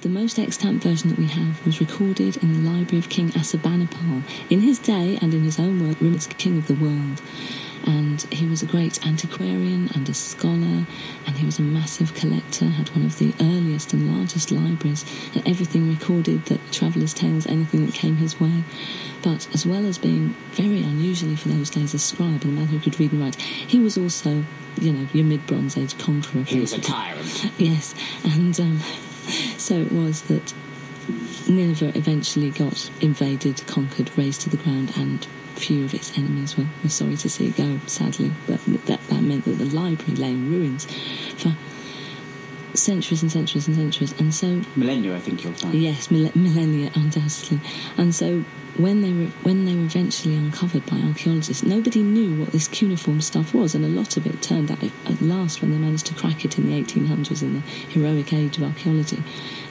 The most extant version that we have was recorded in the library of King Assurbanipal. In his day, and in his own words, he was king of the world. And he was a great antiquarian and a scholar, and he was a massive collector, had one of the earliest and largest libraries, and everything recorded, that travellers' tales, anything that came his way. But as well as being very unusually for those days a scribe and a man who could read and write, he was also, you know, your mid-Bronze Age conqueror. He was a tyrant. Yes, and so it was that Nineveh eventually got invaded, conquered, razed to the ground, and few of its enemies were sorry to see it go, sadly. But that meant that the library lay in ruins for centuries and centuries and centuries. And so... millennia, I think you'll find. Yes, millennia, undoubtedly. And so when they were eventually uncovered by archaeologists, nobody knew what this cuneiform stuff was, and a lot of it turned out at last, when they managed to crack it in the 1800s, in the heroic age of archaeology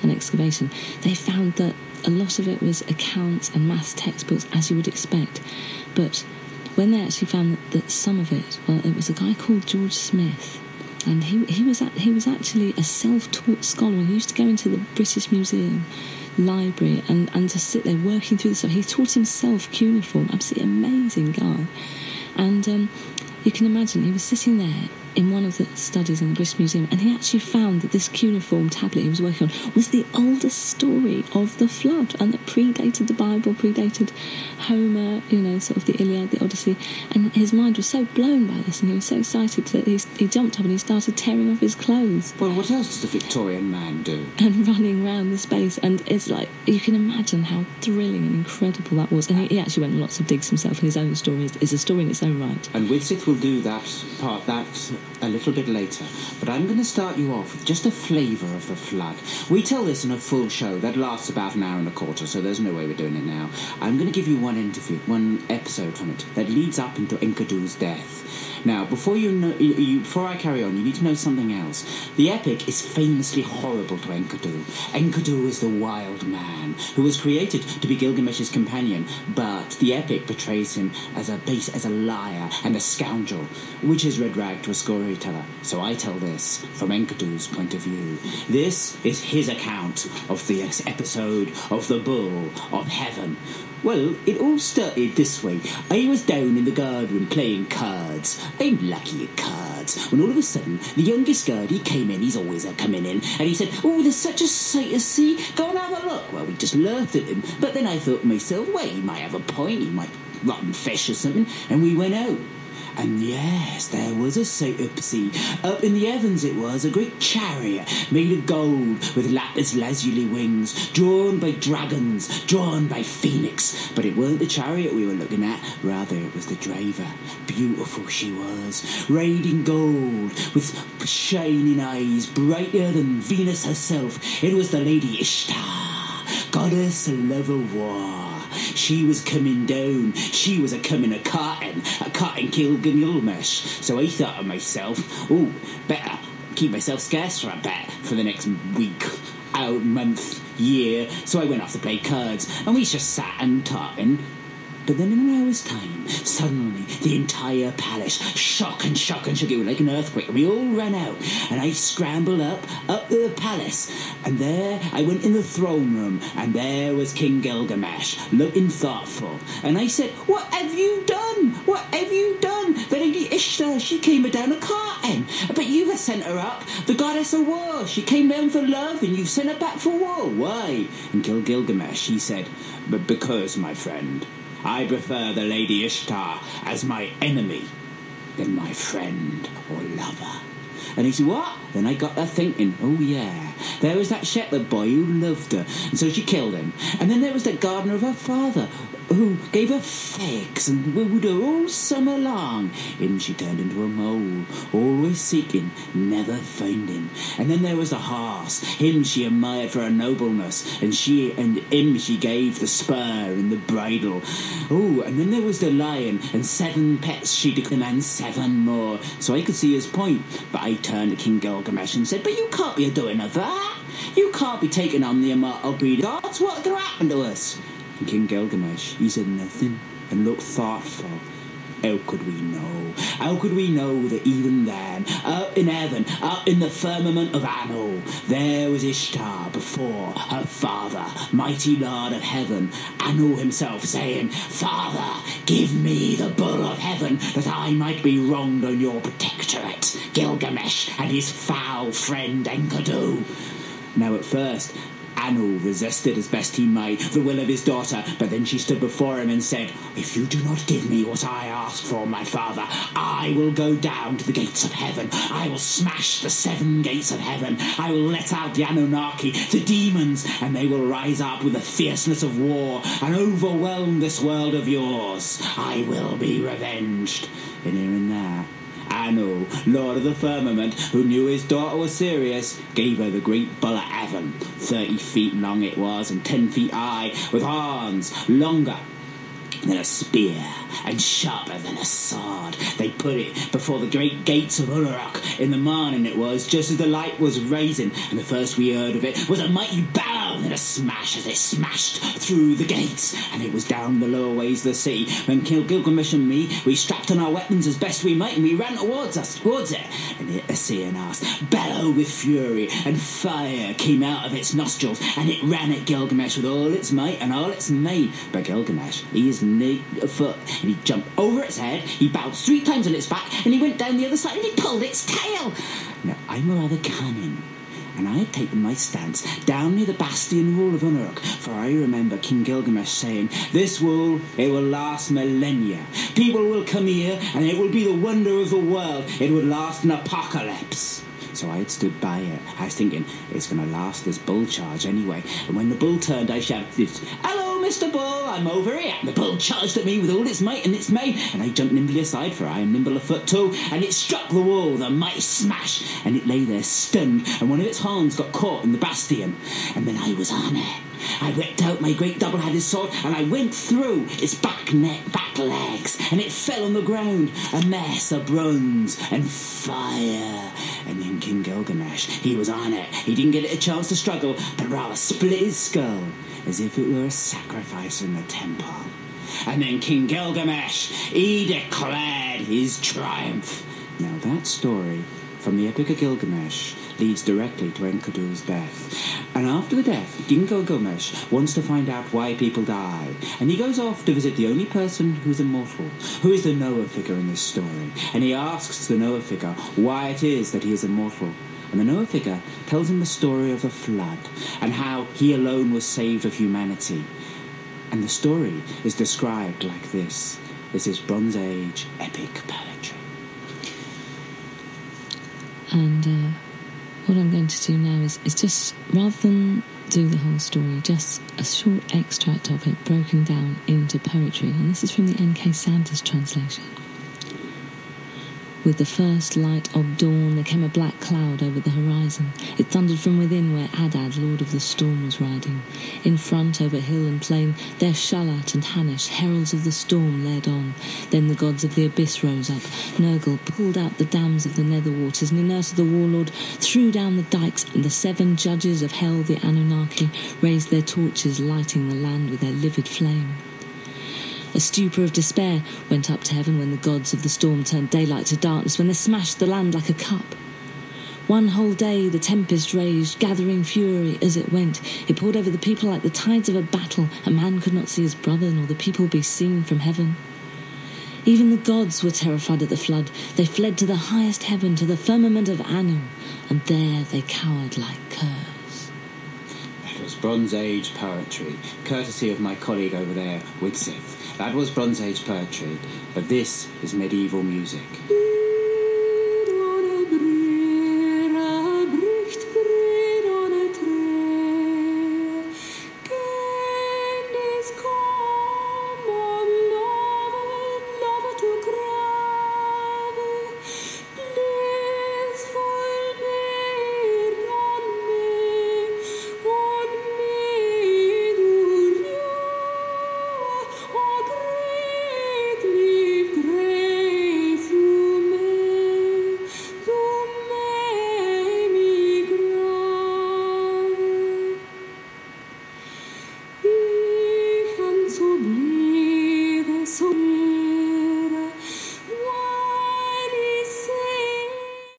and excavation, they found that a lot of it was accounts and maths textbooks, as you would expect. But when they actually found that some of it, well, it was a guy called George Smith, and he was actually a self-taught scholar, and he used to go into the British Museum library and to sit there working through the stuff. He taught himself cuneiform, absolutely amazing guy. And you can imagine, he was sitting there in one of the studies in the British Museum, and he actually found that this cuneiform tablet he was working on was the oldest story of the flood, and that predated the Bible, predated Homer, you know, sort of the Iliad, the Odyssey. And his mind was so blown by this, and he was so excited that he jumped up and he started tearing off his clothes. Well, what else does a Victorian man do? And running around the space, and it's like, you can imagine how thrilling and incredible that was. And he actually went on lots of digs himself, and his own story is a story in its own right. And Widsith will do that a little bit later, but I'm going to start you off with just a flavour of the flood. We tell this in a full show that lasts about an hour and a quarter, so there's no way we're doing it now. I'm going to give you one episode from it that leads up into Enkidu's death. Now, before I carry on, you need to know something else. The epic is famously horrible to Enkidu. Enkidu is the wild man who was created to be Gilgamesh's companion, but the epic portrays him as a liar and a scoundrel, which is red rag to a storyteller. So I tell this from Enkidu's point of view. This is his account of the episode of the Bull of Heaven. Well, it all started this way. I was down in the guardroom playing cards. I'm lucky at cards. When all of a sudden, the youngest guard, he came in, he's always coming in, and he said, "Oh, there's such a sight to see. Go and have a look." Well, we just laughed at him. But then I thought to myself, well, he might have a point, he might rotten fish or something. And we went out. And yes, there was a sight to see. Up in the heavens it was, a great chariot made of gold with lapis lazuli wings, drawn by dragons, drawn by phoenix. But it weren't the chariot we were looking at, rather it was the driver. Beautiful she was, rayed in gold, with shining eyes, brighter than Venus herself. It was the Lady Ishtar, goddess of love of war. She was coming down. She was a-coming a carting Gilgamesh. So I thought to myself, oh, better keep myself scarce for a bit for the next week, out, month, year. So I went off to play cards, and we just sat and talking. But then in an hour's time, suddenly the entire palace shook. It was like an earthquake. We all ran out, and I scrambled up to the palace. And there I went in the throne room, and there was King Gilgamesh, looking thoughtful. And I said, "What have you done? What have you done? The Lady Ishtar, she came down a carting. But you have sent her up, the goddess of war. She came down for love, and you've sent her back for war. Why?" And Gilgamesh, he said, "But because, my friend, I prefer the Lady Ishtar as my enemy than my friend or lover." And he said, "What?" Then I got her thinking, oh yeah, there was that shepherd boy who loved her, and so she killed him. And then there was the gardener of her father, who gave her figs and wooed her all summer long. Him she turned into a mole, always seeking, never finding. And then there was the horse, him she admired for her nobleness, and him she gave the spur and the bridle. Oh, and then there was the lion, and 7 pets she declared, and 7 more. So I could see his point, but I turned to King Gilgamesh and said, "But you can't be doing of that. You can't be taking on the immortal breed of gods. What's going to happen to us?" And King Gilgamesh, he said nothing and looked thoughtful. How could we know? How could we know that even then, up in heaven, up in the firmament of Anu, there was Ishtar before her father, mighty Lord of heaven, Anu himself saying, Father, give me the bull of heaven, that I might be wronged on your protectorate, Gilgamesh and his foul friend Enkidu. Now at first, Anu resisted as best he might the will of his daughter, but then she stood before him and said, If you do not give me what I ask for, my father, I will go down to the gates of heaven. I will smash the 7 gates of heaven. I will let out the Anunnaki, the demons, and they will rise up with the fierceness of war and overwhelm this world of yours. I will be revenged. And here and there, Anu, Lord of the Firmament, who knew his daughter was serious, gave her the great bull of heaven. 30 feet long it was, and 10 feet high, with horns longer than a spear and sharper than a sword. They put it before the great gates of Uruk in the morning it was, just as the light was rising, and the first we heard of it was a mighty bellow and a smash as it smashed through the gates, and it was down the lower ways of the city when Gilgamesh and me, we strapped on our weapons as best we might, and we ran towards it, and it a seeing us bellow with fury, and fire came out of its nostrils, and it ran at Gilgamesh with all its might and all its main. But Gilgamesh, he is neat of foot, and he jumped over its head, he bounced 3 times on its back, and he went down the other side and he pulled its tail. Now, I'm rather cunning, and I had taken my stance down near the bastion wall of Uruk, for I remember King Gilgamesh saying, This wall, it will last millennia. People will come here, and it will be the wonder of the world. It would last an apocalypse. So I had stood by it. I was thinking, it's going to last this bull charge anyway. And when the bull turned, I shouted, Hello, Mr. Bull, I'm over here. And the bull charged at me with all its might and its main, and I jumped nimbly aside, for I am nimble of foot too, and it struck the wall with a mighty smash, and it lay there stunned, and one of its horns got caught in the bastion. And then I was on it. I whipped out my great double-headed sword, and I went through its back legs, and it fell on the ground, a mess of bronze and fire. And then King Gilgamesh, he was on it. He didn't get a chance to struggle, but rather split his skull, as if it were a sacrifice in the temple. And then King Gilgamesh, he declared his triumph. Now that story from the Epic of Gilgamesh leads directly to Enkidu's death. And after the death, King Gilgamesh wants to find out why people die. And he goes off to visit the only person who's immortal, who is the Noah figure in this story. And he asks the Noah figure why it is that he is immortal. And the Noah figure tells him the story of the flood, and how he alone was saved of humanity. And the story is described like this. This is Bronze Age epic poetry. And what I'm going to do now is just, rather than do the whole story, just a short extract of it broken down into poetry. And this is from the N.K. Sanders translation. With the first light of dawn, there came a black cloud over the horizon. It thundered from within where Adad, lord of the storm, was riding. In front, over hill and plain, there Shalat and Hanish, heralds of the storm, led on. Then the gods of the abyss rose up. Nergal pulled out the dams of the nether waters, and Ninurta the warlord threw down the dikes, and the 7 judges of hell, the Anunnaki, raised their torches, lighting the land with their livid flame. A stupor of despair went up to heaven when the gods of the storm turned daylight to darkness, when they smashed the land like a cup. One whole day the tempest raged, gathering fury as it went. It poured over the people like the tides of a battle. A man could not see his brother, nor the people be seen from heaven. Even the gods were terrified at the flood. They fled to the highest heaven, to the firmament of Anu, and there they cowered like curs. That was Bronze Age poetry, courtesy of my colleague over there, Widsith. That was Bronze Age poetry, but this is medieval music.